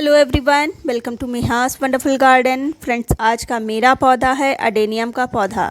Hello everyone, welcome to मिहास wonderful garden. Friends, आज का मेरा पौधा है अडेनियम का पौधा।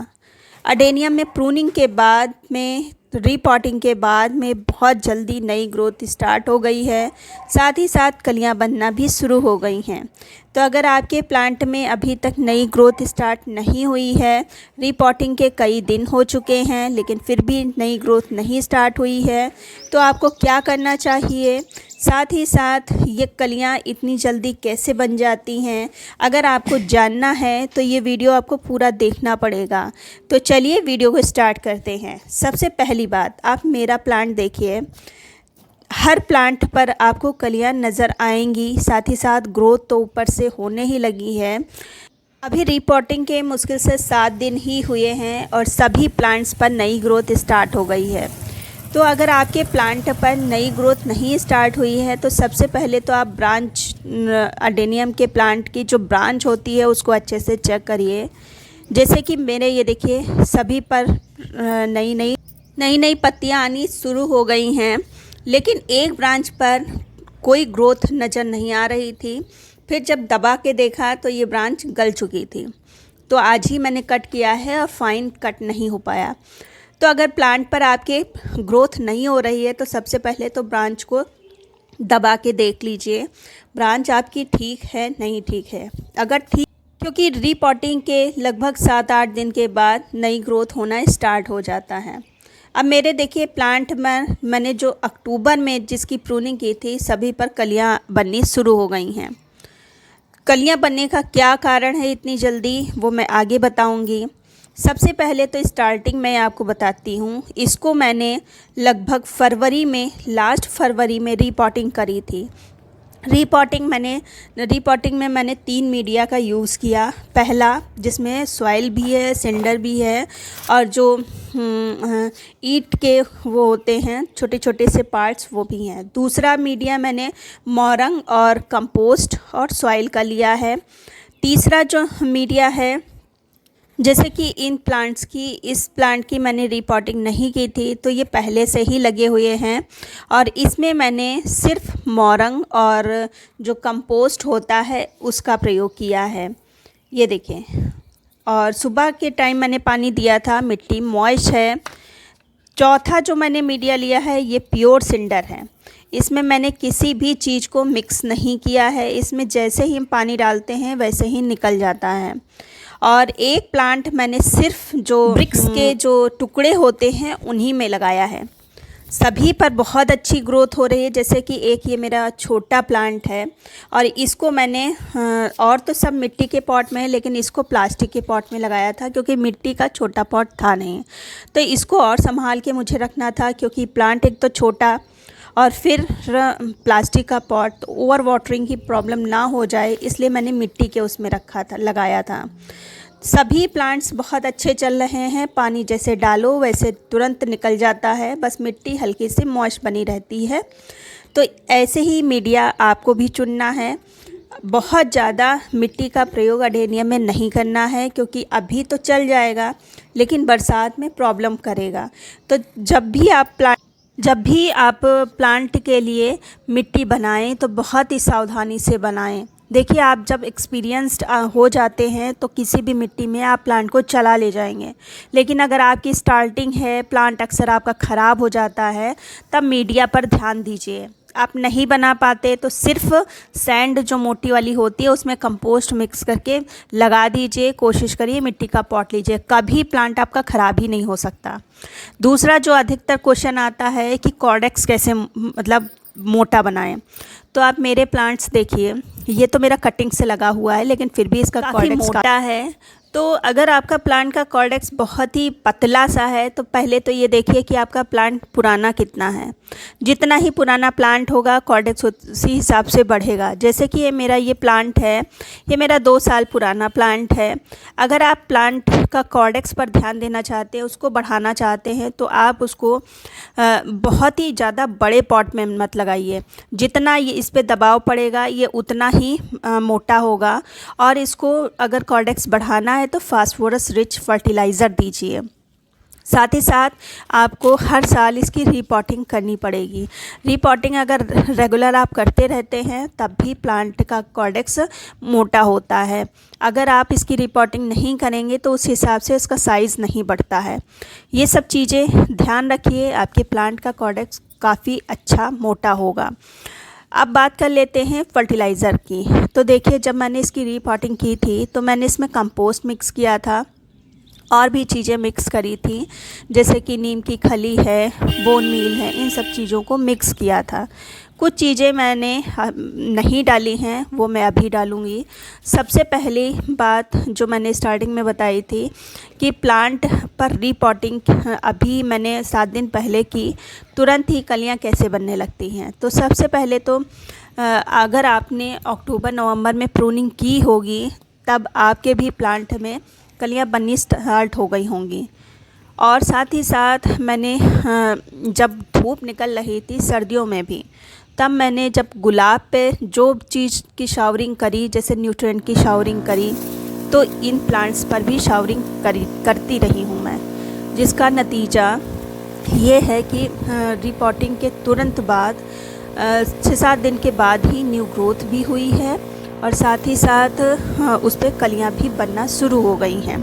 अडेनियम में प्रूनिंग के बाद में रीपॉटिंग के बाद में बहुत जल्दी नई ग्रोथ स्टार्ट हो गई है, साथ ही साथ कलियां बनना भी शुरू हो गई हैं। तो अगर आपके प्लांट में अभी तक नई ग्रोथ स्टार्ट नहीं हुई है, रीपॉटिंग के कई दिन हो चुके हैं लेकिन फिर भी नई ग्रोथ नहीं स्टार्ट हुई है, तो आपको क्या करना चाहिए, साथ ही साथ ये कलियां इतनी जल्दी कैसे बन जाती हैं, अगर आपको जानना है तो ये वीडियो आपको पूरा देखना पड़ेगा। तो चलिए वीडियो को स्टार्ट करते हैं। सबसे पहली बात, आप मेरा प्लांट देखिए। हर प्लांट पर आपको कलियां नज़र आएंगी, साथ ही साथ ग्रोथ तो ऊपर से होने ही लगी है। अभी रिपोर्टिंग के मुश्किल से 7 दिन ही हुए हैं और सभी प्लांट्स पर नई ग्रोथ स्टार्ट हो गई है। तो अगर आपके प्लांट पर नई ग्रोथ नहीं स्टार्ट हुई है तो सबसे पहले तो आप ब्रांच अडेनियम के प्लांट की जो ब्रांच होती है उसको अच्छे से चेक करिए। जैसे कि मेरे ये देखिए, सभी पर नई नई पत्तियां आनी शुरू हो गई हैं, लेकिन एक ब्रांच पर कोई ग्रोथ नज़र नहीं आ रही थी। फिर जब दबा के देखा तो ये ब्रांच गल चुकी थी। तो आज ही मैंने कट किया है और फाइन कट नहीं हो पाया। तो अगर प्लांट पर आपके ग्रोथ नहीं हो रही है तो सबसे पहले तो ब्रांच को दबा के देख लीजिए, ब्रांच आपकी ठीक है नहीं ठीक है। अगर ठीक, क्योंकि रीपॉटिंग के लगभग 7-8 दिन के बाद नई ग्रोथ होना स्टार्ट हो जाता है। अब मेरे देखिए प्लांट में मैंने जो अक्टूबर में जिसकी प्रूनिंग की थी, सभी पर कलियां बननी शुरू हो गई हैं। कलियां बनने का क्या कारण है इतनी जल्दी, वो मैं आगे बताऊंगी। सबसे पहले तो स्टार्टिंग में आपको बताती हूँ, इसको मैंने लगभग लास्ट फरवरी में रीपॉटिंग करी थी। रीपॉटिंग में मैंने 3 मीडिया का यूज़ किया। पहला, जिसमें सॉइल भी है, सिंडर भी है, और जो ईंट के वो होते हैं छोटे छोटे से पार्ट्स, वो भी हैं। दूसरा मीडिया मैंने मोरंग और कंपोस्ट और सॉइल का लिया है। तीसरा जो मीडिया है, जैसे कि इस प्लांट की मैंने रीपॉटिंग नहीं की थी तो ये पहले से ही लगे हुए हैं, और इसमें मैंने सिर्फ मोरंग और जो कंपोस्ट होता है उसका प्रयोग किया है। ये देखें, और सुबह के टाइम मैंने पानी दिया था, मिट्टी मॉइस्ट है। चौथा जो मैंने मीडिया लिया है ये प्योर सिंडर है। इसमें मैंने किसी भी चीज़ को मिक्स नहीं किया है, इसमें जैसे ही हम पानी डालते हैं वैसे ही निकल जाता है। और एक प्लांट मैंने सिर्फ जो ब्रिक्स के जो टुकड़े होते हैं उन्हीं में लगाया है। सभी पर बहुत अच्छी ग्रोथ हो रही है। जैसे कि एक ये मेरा छोटा प्लांट है, और इसको मैंने और तो सब मिट्टी के पॉट में है, लेकिन इसको प्लास्टिक के पॉट में लगाया था क्योंकि मिट्टी का छोटा पॉट था नहीं। तो इसको और संभाल के मुझे रखना था, क्योंकि प्लांट एक तो छोटा और फिर प्लास्टिक का पॉट, तो ओवर वाटरिंग की प्रॉब्लम ना हो जाए, इसलिए मैंने मिट्टी के उसमें लगाया था। सभी प्लांट्स बहुत अच्छे चल रहे हैं। पानी जैसे डालो वैसे तुरंत निकल जाता है, बस मिट्टी हल्की सी मॉइस्ट बनी रहती है। तो ऐसे ही मीडिया आपको भी चुनना है। बहुत ज़्यादा मिट्टी का प्रयोग अडेनियम में नहीं करना है, क्योंकि अभी तो चल जाएगा लेकिन बरसात में प्रॉब्लम करेगा। तो जब भी आप प्लांट के लिए मिट्टी बनाएं तो बहुत ही सावधानी से बनाएं। देखिए, आप जब एक्सपीरियंस्ड हो जाते हैं तो किसी भी मिट्टी में आप प्लांट को चला ले जाएंगे, लेकिन अगर आपकी स्टार्टिंग है, प्लांट अक्सर आपका ख़राब हो जाता है, तब मीडिया पर ध्यान दीजिए। आप नहीं बना पाते तो सिर्फ सैंड जो मोटी वाली होती है उसमें कंपोस्ट मिक्स करके लगा दीजिए। कोशिश करिए मिट्टी का पॉट लीजिए, कभी प्लांट आपका ख़राब ही नहीं हो सकता। दूसरा जो अधिकतर क्वेश्चन आता है कि कॉर्डेक्स कैसे मोटा बनाएं, तो आप मेरे प्लांट्स देखिए, ये तो मेरा कटिंग से लगा हुआ है लेकिन फिर भी इसका कॉर्डेक्स मोटा है। तो अगर आपका प्लांट का कॉर्डेक्स बहुत ही पतला सा है तो पहले तो ये देखिए कि आपका प्लांट पुराना कितना है। जितना ही पुराना प्लांट होगा कॉर्डेक्स उसी हिसाब से बढ़ेगा। जैसे कि ये प्लांट है, ये मेरा 2 साल पुराना प्लांट है। अगर आप प्लांट का कॉर्डेक्स पर ध्यान देना चाहते हैं, उसको बढ़ाना चाहते हैं, तो आप उसको बहुत ही ज़्यादा बड़े पॉट में मत लगाइए। जितना ये इस पर दबाव पड़ेगा ये उतना ही मोटा होगा। और इसको अगर कॉर्डेक्स बढ़ाना है तो फास्फोरस रिच फर्टिलाइज़र दीजिए। साथ ही साथ आपको हर साल इसकी रिपोर्टिंग करनी पड़ेगी। रिपोर्टिंग अगर रेगुलर आप करते रहते हैं तब भी प्लांट का कॉर्डेक्स मोटा होता है। अगर आप इसकी रिपोर्टिंग नहीं करेंगे तो उस हिसाब से इसका साइज़ नहीं बढ़ता है। ये सब चीज़ें ध्यान रखिए, आपके प्लांट का कॉर्डेक्स काफ़ी अच्छा मोटा होगा। अब बात कर लेते हैं फर्टिलाइज़र की। तो देखिए, जब मैंने इसकी रिपोर्टिंग की थी तो मैंने इसमें कंपोस्ट मिक्स किया था और भी चीज़ें मिक्स करी थी, जैसे कि नीम की खली है, बोन मील है, इन सब चीज़ों को मिक्स किया था। कुछ चीज़ें मैंने नहीं डाली हैं, वो मैं अभी डालूँगी। सबसे पहली बात जो मैंने स्टार्टिंग में बताई थी कि प्लांट पर रिपोर्टिंग अभी मैंने 7 दिन पहले की, तुरंत ही कलियाँ कैसे बनने लगती हैं। तो सबसे पहले तो अगर आपने अक्टूबर नवंबर में प्रूनिंग की होगी तब आपके भी प्लांट में कलियाँ बननी स्टार्ट हो गई होंगी। और साथ ही साथ मैंने जब धूप निकल रही थी सर्दियों में भी, तब मैंने जब गुलाब पे जो चीज़ की शावरिंग करी, जैसे न्यूट्रिएंट की शावरिंग करी, तो इन प्लांट्स पर भी शावरिंग करती रही हूँ मैं, जिसका नतीजा ये है कि रिपोर्टिंग के तुरंत बाद 6-7 दिन के बाद ही न्यू ग्रोथ भी हुई है और साथ ही साथ उस पर कलियाँ भी बनना शुरू हो गई हैं।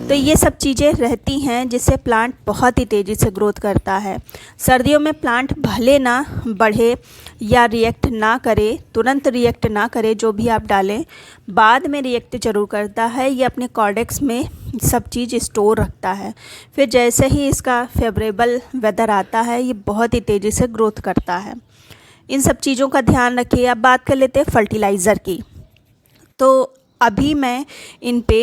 तो ये सब चीज़ें रहती हैं जिससे प्लांट बहुत ही तेज़ी से ग्रोथ करता है। सर्दियों में प्लांट भले ना बढ़े या रिएक्ट ना करे, तुरंत रिएक्ट ना करे, जो भी आप डालें बाद में रिएक्ट ज़रूर करता है। ये अपने कॉर्डेक्स में सब चीज़ स्टोर रखता है, फिर जैसे ही इसका फेवरेबल वेदर आता है ये बहुत ही तेज़ी से ग्रोथ करता है। इन सब चीज़ों का ध्यान रखिए। अब बात कर लेते हैं फर्टिलाइज़र की। तो अभी मैं इन पे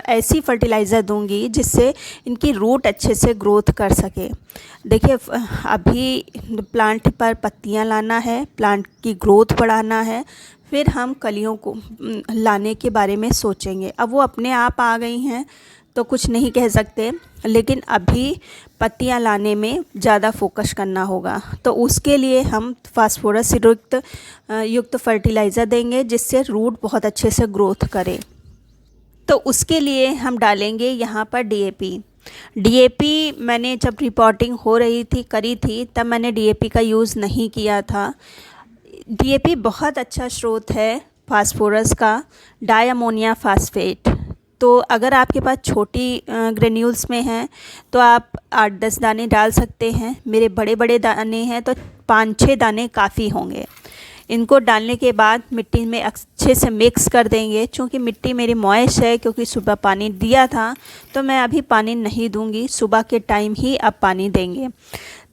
ऐसी फर्टिलाइज़र दूंगी जिससे इनकी रूट अच्छे से ग्रोथ कर सके। देखिए, अभी प्लांट पर पत्तियां लाना है, प्लांट की ग्रोथ बढ़ाना है, फिर हम कलियों को लाने के बारे में सोचेंगे। अब वो अपने आप आ गई हैं तो कुछ नहीं कह सकते, लेकिन अभी पत्तियां लाने में ज़्यादा फोकस करना होगा। तो उसके लिए हम फास्फोरस युक्त फर्टिलाइज़र देंगे जिससे रूट बहुत अच्छे से ग्रोथ करे। तो उसके लिए हम डालेंगे यहाँ पर डीएपी मैंने जब रिपोर्टिंग हो रही थी करी थी तब मैंने डीएपी का यूज़ नहीं किया था। डीएपी बहुत अच्छा स्रोत है फास्फोरस का, डाई अमोनियम फॉस्फेट। तो अगर आपके पास छोटी ग्रेन्यूल्स में हैं तो आप 8-10 दाने डाल सकते हैं। मेरे बड़े बड़े दाने हैं तो 5-6 दाने काफ़ी होंगे। इनको डालने के बाद मिट्टी में अच्छे से मिक्स कर देंगे। चूँकि मिट्टी मेरी मॉइस्ट है, क्योंकि सुबह पानी दिया था, तो मैं अभी पानी नहीं दूंगी, सुबह के टाइम ही अब पानी देंगे।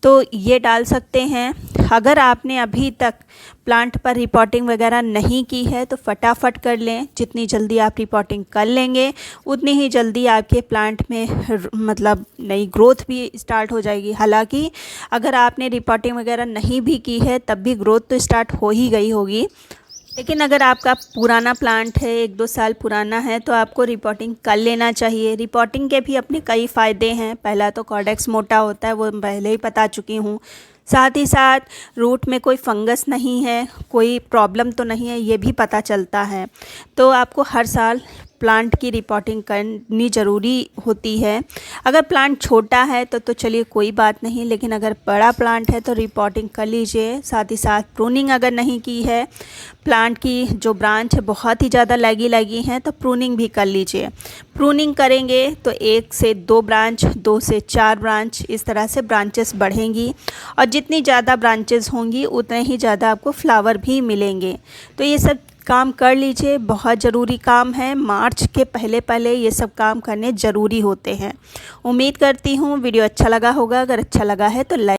तो ये डाल सकते हैं। अगर आपने अभी तक प्लांट पर रिपोर्टिंग वगैरह नहीं की है तो फटाफट कर लें। जितनी जल्दी आप रिपोर्टिंग कर लेंगे उतनी ही जल्दी आपके प्लांट में मतलब नई ग्रोथ भी स्टार्ट हो जाएगी। हालांकि अगर आपने रिपोर्टिंग वगैरह नहीं भी की है तब भी ग्रोथ तो स्टार्ट हो ही गई होगी, लेकिन अगर आपका पुराना प्लांट है, 1-2 साल पुराना है, तो आपको रिपोर्टिंग कर लेना चाहिए। रिपोर्टिंग के भी अपने कई फ़ायदे हैं। पहला तो कॉर्डेक्स मोटा होता है, वो पहले ही बता चुकी हूँ। साथ ही साथ रूट में कोई फंगस नहीं है, कोई प्रॉब्लम तो नहीं है, ये भी पता चलता है। तो आपको हर साल प्लांट की रिपोर्टिंग करनी ज़रूरी होती है। अगर प्लांट छोटा है तो चलिए कोई बात नहीं, लेकिन अगर बड़ा प्लांट है तो रिपोर्टिंग कर लीजिए। साथ ही साथ प्रूनिंग अगर नहीं की है, प्लांट की जो ब्रांच है बहुत ही ज़्यादा लगी हैं, तो प्रूनिंग भी कर लीजिए। प्रूनिंग करेंगे तो 1 से 2 ब्रांच, 2 से 4 ब्रांच, इस तरह से ब्रांचेस बढ़ेंगी और जितनी ज़्यादा ब्रांचेस होंगी उतने ही ज़्यादा आपको फ्लावर भी मिलेंगे। तो ये सब काम कर लीजिए, बहुत ज़रूरी काम है। मार्च के पहले ये सब काम करने ज़रूरी होते हैं। उम्मीद करती हूँ वीडियो अच्छा लगा होगा। अगर अच्छा लगा है तो लाइक